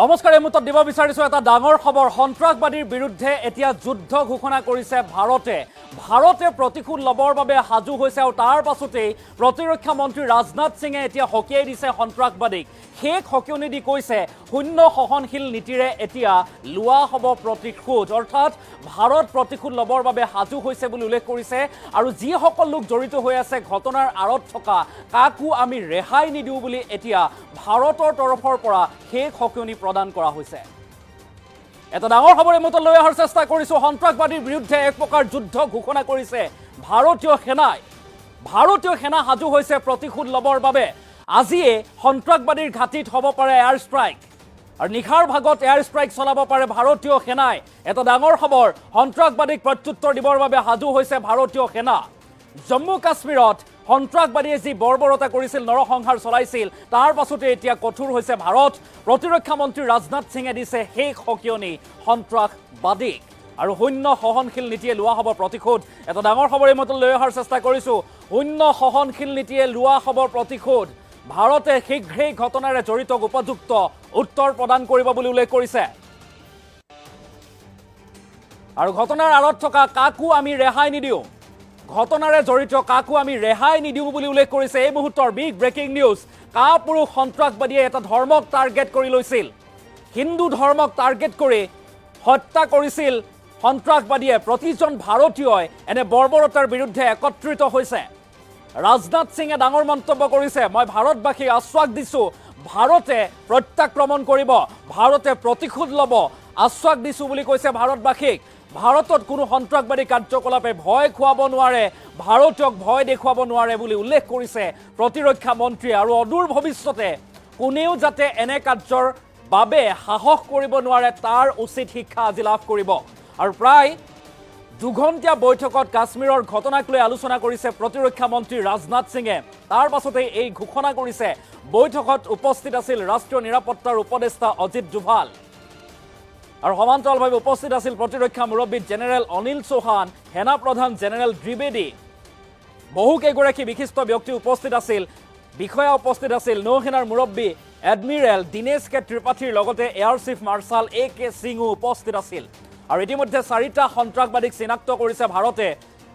নমস্কাৰ। এই মুহূৰ্তত দিব বিচাৰিছো এটা ডাঙৰ খবৰ। সন্ত্ৰাসবাদীৰ বিৰুদ্ধে এতিয়া যুদ্ধ ঘোষণা কৰিছে ভাৰতে। ভাৰতে প্ৰতিশোধ লবৰ বাবে সাজু হৈছে আৰু তাৰ পাছতেই প্ৰতিৰক্ষা মন্ত্ৰী ৰাজনাথ সিঙে এতিয়া হকিয়াই দিছে সন্ত্ৰাসবাদীক। শেষ হকিয়নি দি কৈছে শূন্য সহনশীল নীতিৰে এতিয়া লোৱা হ'ব প্ৰতিশোধ, অৰ্থাৎ ভাৰত প্ৰতিশোধ লবৰ বাবে সাজু হৈছে বুলি উল্লেখ কৰিছে। আৰু যিসকল লোক জড়িত হৈ আছে ঘটনাৰ আঁৰত থকা কাকো আমি ৰেহাই নিদিওঁ বুলি এতিয়া ভাৰতৰ তৰফৰ পৰা শেষ হকিয়নি প্ৰদান কৰা হৈছে। এটা ডাঙৰ খবৰ এই মুহূৰ্তত লৈ অহাৰ চেষ্টা কৰিছো। সন্ত্ৰাসবাদীৰ বিৰুদ্ধে এক প্ৰকাৰ যুদ্ধ ঘোষণা কৰিছে ভাৰতীয় সেনাই। ভাৰতীয় সেনা সাজু হৈছে প্ৰতিশোধ লবৰ বাবে। আজিয়ে সন্ত্ৰাসবাদীৰ ঘাটিত হ'ব পাৰে এয়াৰ ষ্ট্ৰাইক আৰু নিশাৰ ভাগত এয়াৰ ষ্ট্ৰাইক চলাব পাৰে ভাৰতীয় সেনাই। এটা ডাঙৰ খবৰ, সন্ত্ৰাসবাদীক প্ৰত্যুত্তৰ দিবৰ বাবে সাজু হৈছে ভাৰতীয় সেনা। জম্মু কাশ্মীৰত সন্ত্ৰাসবাদীয়ে যি বৰ্বৰতা কৰিছিল, নৰসংহাৰ চলাইছিল, তাৰ পাছতে এতিয়া কঠোৰ হৈছে ভাৰত। প্ৰতিৰক্ষা মন্ত্ৰী ৰাজনাথ সিঙে দিছে শেষ হকিয়নি সন্ত্ৰাসবাদীক আৰু শূন্য সহনশীল নীতিয়ে লোৱা হ'ব প্ৰতিশোধ। এটা ডাঙৰ খবৰ এই মতে লৈ অহাৰ চেষ্টা কৰিছো। শূন্য সহনশীল নীতিয়ে লোৱা হ'ব প্ৰতিশোধ। ভাৰতে শীঘ্ৰেই ঘটনাৰে জড়িত উপযুক্ত উত্তৰ প্ৰদান কৰিব বুলি উল্লেখ কৰিছে। আৰু ঘটনাৰ আঁৰত থকা কাকো আমি ৰেহাই নিদিওঁ, ঘটনাৰে জড়িত কাকো আমি ৰেহাই নিদিওঁ বুলি উল্লেখ কৰিছে। এই মুহূৰ্তৰ বিগ ব্ৰেকিং নিউজ। কাপুৰুষ সন্ত্ৰাসবাদীয়ে এটা ধৰ্মক টাৰ্গেট কৰি লৈছিল, হিন্দু ধৰ্মক টাৰ্গেট কৰি হত্যা কৰিছিল সন্ত্ৰাসবাদীয়ে। প্ৰতিজন ভাৰতীয়ই এনে বৰ্বৰতাৰ বিৰুদ্ধে একত্ৰিত হৈছে। ৰাজনাথ সিঙে ডাঙৰ মন্তব্য কৰিছে, মই ভাৰতবাসীক আশ্বাস দিছোঁ ভাৰতে প্ৰত্যাক্ৰমণ কৰিব, ভাৰতে প্ৰতিশোধ ল'ব, আশ্বাস দিছোঁ বুলি কৈছে ভাৰতবাসীক। ভাৰতত কোনো সন্ত্ৰাসবাদী কাৰ্যকলাপে ভয় খুৱাব নোৱাৰে, ভাৰতীয়ক ভয় দেখুৱাব নোৱাৰে বুলি উল্লেখ কৰিছে প্ৰতিৰক্ষা মন্ত্ৰীয়ে। আৰু অদূৰ ভৱিষ্যতে কোনেও যাতে এনে কাৰ্যৰ বাবে সাহস কৰিব নোৱাৰে তাৰ উচিত শিক্ষা আজি লাভ কৰিব। আৰু প্ৰায় দুঘণ্টীয়া বৈঠকত কাশ্মীৰৰ ঘটনাক লৈ আলোচনা কৰিছে প্ৰতিৰক্ষা মন্ত্ৰী ৰাজনাথ সিঙে। তাৰ পাছতে এই ঘোষণা কৰিছে। বৈঠকত উপস্থিত আছিল ৰাষ্ট্ৰীয় নিৰাপত্তাৰ উপদেষ্টা অজিত ডোভাল আৰু সমান্তৰালভাৱে উপস্থিত আছিল প্ৰতিৰক্ষা মুৰব্বী জেনেৰেল অনিল চৌহান, সেনা প্ৰধান জেনেৰেল দ্বিবেদী, বহুকেইগৰাকী বিশিষ্ট ব্যক্তি উপস্থিত আছিল, বিষয়া উপস্থিত আছিল। নৌসেনাৰ মুৰব্বী এডমিৰেল দীনেশ কে ত্ৰিপাঠীৰ লগতে এয়াৰ চিফ মাৰ্চাল এ কে সিঙো উপস্থিত আছিল। আৰু ইতিমধ্যে 4টা সন্ত্ৰাসবাদীক চিনাক্ত কৰিছে ভাৰতে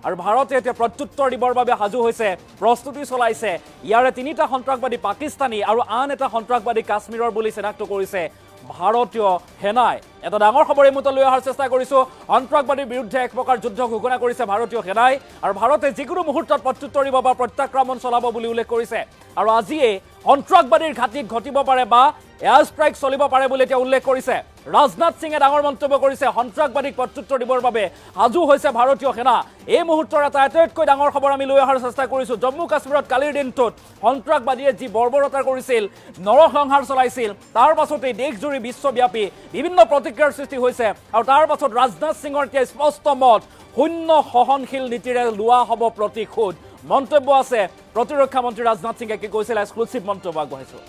আৰু ভাৰতে এতিয়া প্ৰত্যুত্তৰ দিবৰ বাবে সাজু হৈছে, প্ৰস্তুতি চলাইছে। ইয়াৰে 3টা সন্ত্ৰাসবাদী পাকিস্তানী আৰু আন এটা সন্ত্ৰাসবাদী কাশ্মীৰৰ বুলি চিনাক্ত কৰিছে ভাৰতীয় সেনাই। এটা ডাঙৰ খবৰ এই মুহূৰ্তত লৈ অহাৰ চেষ্টা কৰিছো। সন্ত্ৰাসবাদীৰ বিৰুদ্ধে এক প্ৰকাৰ যুদ্ধ ঘোষণা কৰিছে ভাৰতীয় সেনাই আৰু ভাৰতে যিকোনো মুহূৰ্তত প্ৰত্যুত্তৰ দিব বা প্ৰত্যাক্ৰমণ চলাব বুলি উল্লেখ কৰিছে। আৰু আজিয়ে সন্ত্ৰাসবাদীৰ ঘাটিত ঘটিব পাৰে বা এয়াৰ ষ্ট্ৰাইক চলিব পাৰে বুলি এতিয়া উল্লেখ কৰিছে ৰাজনাথ সিঙে। ডাঙৰ মন্তব্য কৰিছে, সন্ত্ৰাসবাদীক প্ৰত্যুত্তৰ দিবৰ বাবে সাজু হৈছে ভাৰতীয় সেনা। এই মুহূৰ্তৰ এটা আটাইতকৈ ডাঙৰ খবৰ আমি লৈ অহাৰ চেষ্টা কৰিছোঁ। জম্মু কাশ্মীৰত কালিৰ দিনটোত সন্ত্ৰাসবাদীয়ে যি বৰ্বৰতা কৰিছিল, নৰসংহাৰ চলাইছিল, তাৰ পাছতেই দেশজুৰি বিশ্বব্যাপী বিভিন্ন প্ৰতিক্ৰিয়াৰ সৃষ্টি হৈছে। আৰু তাৰ পাছত ৰাজনাথ সিঙৰ এতিয়া স্পষ্ট মত, শূন্য সহনশীল নীতিৰে লোৱা হ'ব প্ৰতিশোধ। মন্তব্য আছে প্ৰতিৰক্ষা মন্ত্ৰী ৰাজনাথ সিঙে কি কৈছিল, এক্সক্লুচিভ মন্তব্য আগবঢ়াইছোঁ।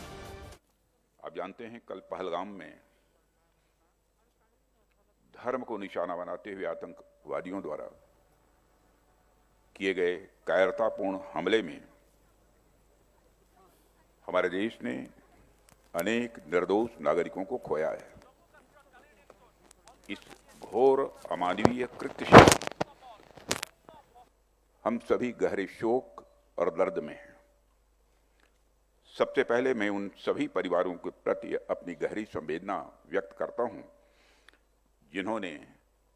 आप जानते हैं कल पहलगाम में धर्म को निशाना बनाते हुए आतंकवादियों द्वारा किए गए कायरतापूर्ण हमले में हमारे देश ने अनेक निर्दोष नागरिकों को खोया है। इस घोर अमानवीय कृत्य से हम सभी गहरे शोक और दर्द में हैं। सबसे पहले मैं उन सभी परिवारों के प्रति अपनी गहरी संवेदना व्यक्त करता हूं जिन्होंने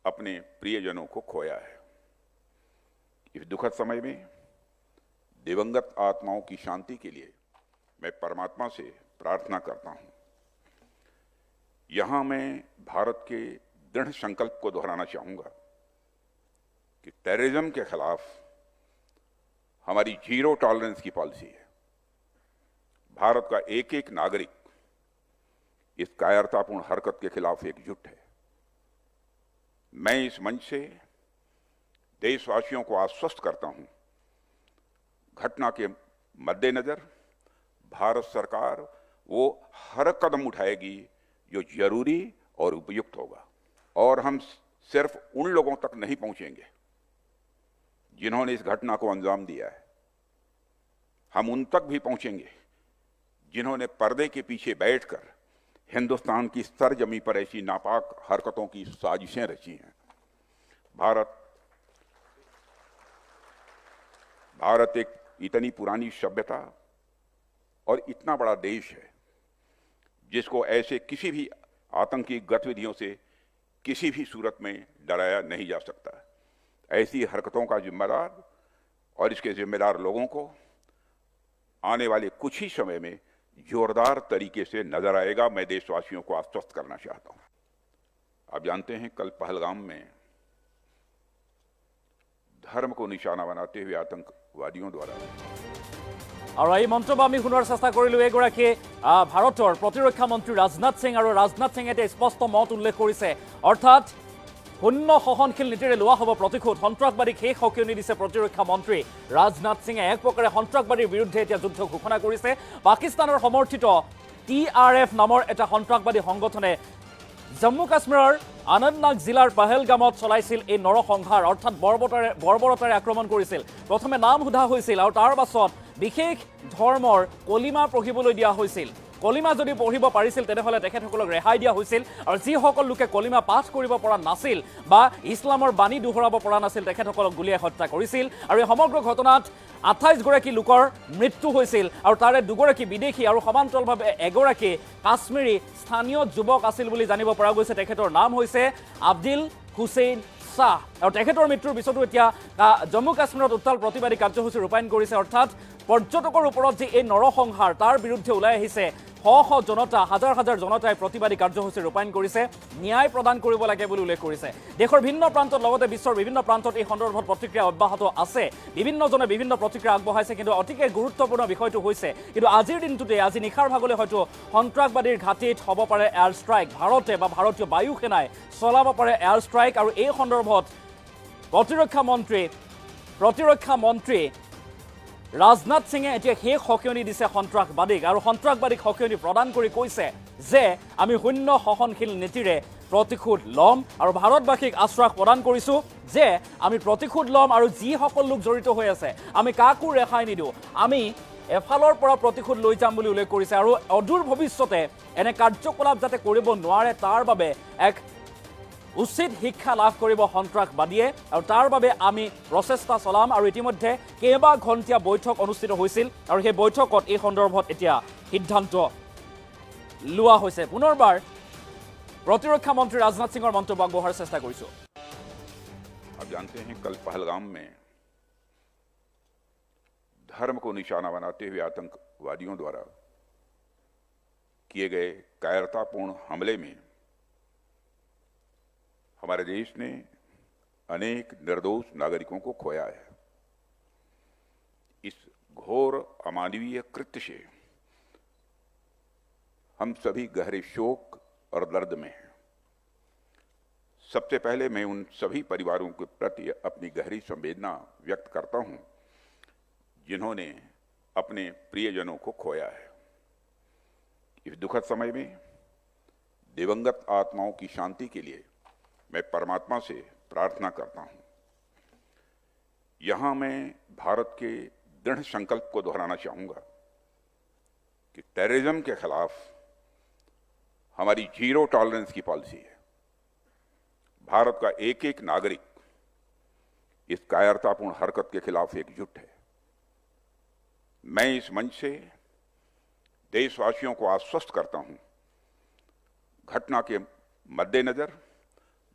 अपने प्रियजनों को खोया है। इस दुखद समय में दिवंगत आत्माओं की शांति के लिए मैं परमात्मा से प्रार्थना करता हूं। यहां मैं भारत के दृढ़ संकल्प को दोहराना चाहूंगा कि टेररिज्म के खिलाफ हमारी जीरो टॉलरेंस की पॉलिसी है। भारत का एक एक नागरिक इस कायरतापूर्ण हरकत के खिलाफ एकजुट है। मैं इस मंच से देशवासियों को आश्वस्त करता हूं, घटना के मद्देनजर भारत सरकार वो हर कदम उठाएगी जो जरूरी और उपयुक्त होगा। और हम सिर्फ उन लोगों तक नहीं पहुंचेंगे जिन्होंने इस घटना को अंजाम दिया है, हम उन तक भी पहुंचेंगे जिन्होंने पर्दे के पीछे बैठकर हिंदुस्तान की सरजमी पर ऐसी नापाक हरकतों की साजिशें रची हैं। भारत एक इतनी पुरानी सभ्यता और इतना बड़ा देश है जिसको ऐसे किसी भी आतंकी गतिविधियों से किसी भी सूरत में डराया नहीं जा सकता। ऐसी हरकतों का जिम्मेदार और इसके जिम्मेदार लोगों को आने वाले कुछ ही समय में जोरदार तरीके से नजर आएगा। मैं देशवासियों को आश्वस्त करना चाहता हूं। आप जानते हैं, कल पहलगाम में धर्म को निशाना बनाते हुए आतंकवादियों द्वारा আৰু এই মন্তব্য আমি শুনাৰ চেষ্টা কৰিলোঁ এগৰাকী ভাৰতৰ প্ৰতিৰক্ষা মন্ত্ৰী ৰাজনাথ সিং। আৰু ৰাজনাথ সিঙে এটা স্পষ্ট মত উল্লেখ কৰিছে, অৰ্থাৎ শূন্য সহনশীল নীতিৰে লোৱা হ'ব প্ৰতিশোধ। সন্ত্ৰাসবাদীক শেষ সকিয়নি দিছে প্ৰতিৰক্ষা মন্ত্ৰী ৰাজনাথ সিঙে। এক প্ৰকাৰে সন্ত্ৰাসবাদীৰ বিৰুদ্ধে এতিয়া যুদ্ধ ঘোষণা কৰিছে। পাকিস্তানৰ সমৰ্থিত TRF নামৰ এটা সন্ত্ৰাসবাদী সংগঠনে জম্মু কাশ্মীৰৰ আনন্দনাগ জিলাৰ পহেলগামত চলাইছিল এই নৰসংহাৰ, অৰ্থাৎ বৰ্বৰতাৰে আক্ৰমণ কৰিছিল। প্ৰথমে নাম সোধা হৈছিল আৰু তাৰ পাছত বিশেষ ধৰ্মৰ কলিমা পঢ়িবলৈ দিয়া হৈছিল। কলিমা যদি পঢ়িব পাৰিছিল তেনেহ'লে তেখেতসকলক ৰেহাই দিয়া হৈছিল। আৰু যিসকল লোকে কলিমা পাঠ কৰিব পৰা নাছিল বা ইছলামৰ বাণী দোহৰাব পৰা নাছিল তেখেতসকলক গুলীয়াই হত্যা কৰিছিল। আৰু এই সমগ্ৰ ঘটনাত 28 গৰাকী লোকৰ মৃত্যু হৈছিল আৰু তাৰে 2 গৰাকী বিদেশী আৰু সমান্তৰালভাৱে এগৰাকী কাশ্মীৰী স্থানীয় যুৱক আছিল বুলি জানিব পৰা গৈছে। তেখেতৰ নাম হৈছে আব্দিল হুছেইন শ্বাহ। আৰু তেখেতৰ মৃত্যুৰ পিছতো এতিয়া জম্মু কাশ্মীৰত উত্তাল প্ৰতিবাদী কাৰ্যসূচী ৰূপায়ণ কৰিছে। অৰ্থাৎ পৰ্যটকৰ ওপৰত যে এই নৰসংহাৰ তাৰ বিৰুদ্ধে ওলাই আহিছে শ জনতা, হাজাৰ হাজাৰ জনতাই প্ৰতিবাদী কাৰ্যসূচী ৰূপায়ণ কৰিছে। ন্যায় প্ৰদান কৰিব লাগে বুলি উল্লেখ কৰিছে। দেশৰ ভিন্ন প্ৰান্তত লগতে বিশ্বৰ বিভিন্ন প্ৰান্তত এই সন্দৰ্ভত প্ৰতিক্ৰিয়া অব্যাহত আছে। বিভিন্নজনে বিভিন্ন প্ৰতিক্ৰিয়া আগবঢ়াইছে, কিন্তু অতিকে গুৰুত্বপূৰ্ণ বিষয়টো হৈছে কিন্তু আজিৰ দিনটোতে, আজি নিশাৰ ভাগলৈ হয়তো সন্ত্ৰাসবাদীৰ ঘাটিত হ'ব পাৰে এয়াৰ ষ্ট্ৰাইক। ভাৰতে বা ভাৰতীয় বায়ু সেনাই চলাব পাৰে এয়াৰ ষ্ট্ৰাইক। আৰু এই সন্দৰ্ভত প্ৰতিৰক্ষা মন্ত্ৰী ৰাজনাথ সিঙে এতিয়া শেষ সকিয়নি দিছে সন্ত্ৰাসবাদীক। আৰু সন্ত্ৰাসবাদীক সকিয়নি প্ৰদান কৰি কৈছে যে আমি শূন্য সহনশীল নীতিৰে প্ৰতিশোধ ল'ম। আৰু ভাৰতবাসীক আশ্বাস প্ৰদান কৰিছোঁ যে আমি প্ৰতিশোধ ল'ম আৰু যিসকল লোক জড়িত হৈ আছে আমি কাকো ৰেহাই নিদিওঁ। আমি এফালৰ পৰা প্ৰতিশোধ লৈ যাম বুলি উল্লেখ কৰিছে। আৰু অদূৰ ভৱিষ্যতে এনে কাৰ্যকলাপ যাতে কৰিব নোৱাৰে তাৰ বাবে এক উচিত শিক্ষা লাভ কৰিব সন্ত্ৰাসবাদীয়ে। আৰু তাৰ বাবে আমি প্ৰচেষ্টা চলাম। আৰু ইতিমধ্যে কেইবা ঘণ্টীয়া বৈঠক অনুষ্ঠিত হৈছিল আৰু সেই বৈঠকত এই সন্দৰ্ভত এতিয়া সিদ্ধান্ত লোৱা হৈছে। পুনৰবাৰ প্ৰতিৰক্ষা মন্ত্ৰী ৰাজনাথ সিঙৰ মন্তব্য আগবঢ়াৰ চেষ্টা কৰিছোঁ। आप जानते हैं, कल पहलगाम में धर्म को निशाना बनाते हुए आतंकवादियों द्वारा किए गए कायरतापूर्ण हमले में हमारे देश ने अनेक निर्दोष नागरिकों को खोया है। इस घोर अमानवीय कृत्य से हम सभी गहरे शोक और दर्द में हैं। सबसे पहले मैं उन सभी परिवारों के प्रति अपनी गहरी संवेदना व्यक्त करता हूं जिन्होंने अपने प्रियजनों को खोया है। इस दुखद समय में दिवंगत आत्माओं की शांति के लिए मैं परमात्मा से प्रार्थना करता हूं। यहां मैं भारत के दृढ़ संकल्प को दोहराना चाहूंगा कि टेररिज्म के खिलाफ हमारी जीरो टॉलरेंस की पॉलिसी है। भारत का एक एक नागरिक इस कायरतापूर्ण हरकत के खिलाफ एकजुट है। मैं इस मंच से देशवासियों को आश्वस्त करता हूं, घटना के मद्देनजर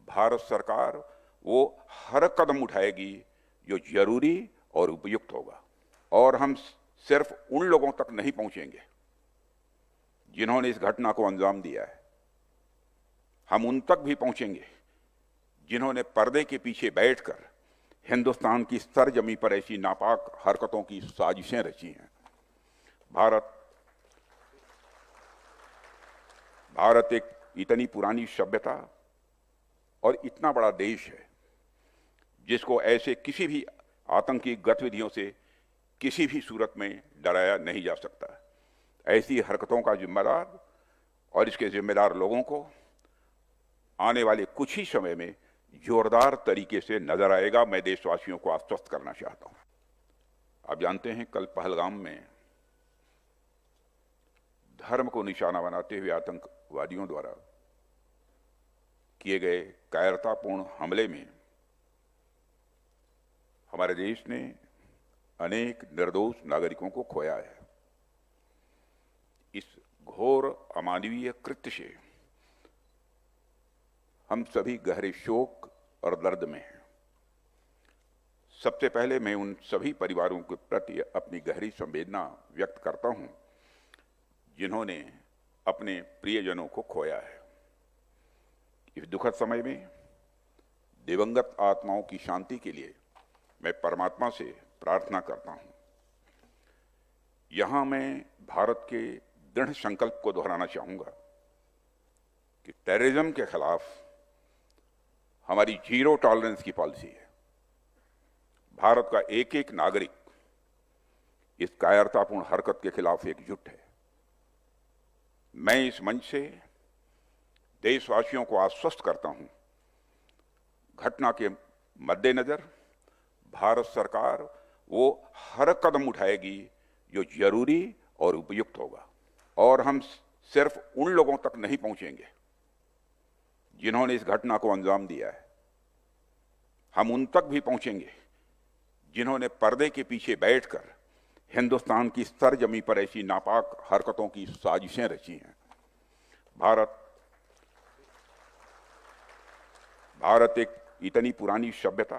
भारत सरकार वो हर कदम उठाएगी जो जरूरी और उपयुक्त होगा। और हम सिर्फ उन लोगों तक नहीं पहुंचेंगे जिन्होंने इस घटना को अंजाम दिया है, हम उन तक भी पहुंचेंगे जिन्होंने पर्दे के पीछे बैठकर हिंदुस्तान की सरजमी पर ऐसी नापाक हरकतों की साजिशें रची हैं। भारत एक इतनी पुरानी सभ्यता और इतना बड़ा देश है जिसको ऐसे किसी भी आतंकी गतिविधियों से किसी भी सूरत में डराया नहीं जा सकता। ऐसी हरकतों का जिम्मेदार और इसके जिम्मेदार लोगों को आने वाले कुछ ही समय में जोरदार तरीके से नजर आएगा। मैं देशवासियों को आश्वस्त करना चाहता हूं। आप जानते हैं, कल पहलगाम में धर्म को निशाना बनाते हुए आतंक आतंकवादियों द्वारा किए गए कायरतापूर्ण हमले में हमारे देश ने अनेक निर्दोष नागरिकों को खोया है। इस घोर अमानवीय कृत्य से हम सभी गहरे शोक और दर्द में हैं। सबसे पहले मैं उन सभी परिवारों के प्रति अपनी गहरी संवेदना व्यक्त करता हूं जिन्होंने अपने प्रियजनों को खोया है। इस दुखद समय में दिवंगत आत्माओं की शांति के लिए मैं परमात्मा से प्रार्थना करता हूं। यहां मैं भारत के दृढ़ संकल्प को दोहराना चाहूंगा कि टेररिज्म के खिलाफ हमारी जीरो टॉलरेंस की पॉलिसी है। भारत का एक एक नागरिक इस कायरतापूर्ण हरकत के खिलाफ एकजुट है। मैं इस मंच से देशवासियों को आश्वस्त करता हूं, घटना के मद्देनजर भारत सरकार वो हर कदम उठाएगी जो जरूरी और उपयुक्त होगा। और हम सिर्फ उन लोगों तक नहीं पहुंचेंगे जिन्होंने इस घटना को अंजाम दिया है, हम उन तक भी पहुंचेंगे जिन्होंने पर्दे के पीछे बैठकर हिंदुस्तान की सरजमी पर ऐसी नापाक हरकतों की साजिशें रची हैं। भारत एक इतनी पुरानी सभ्यता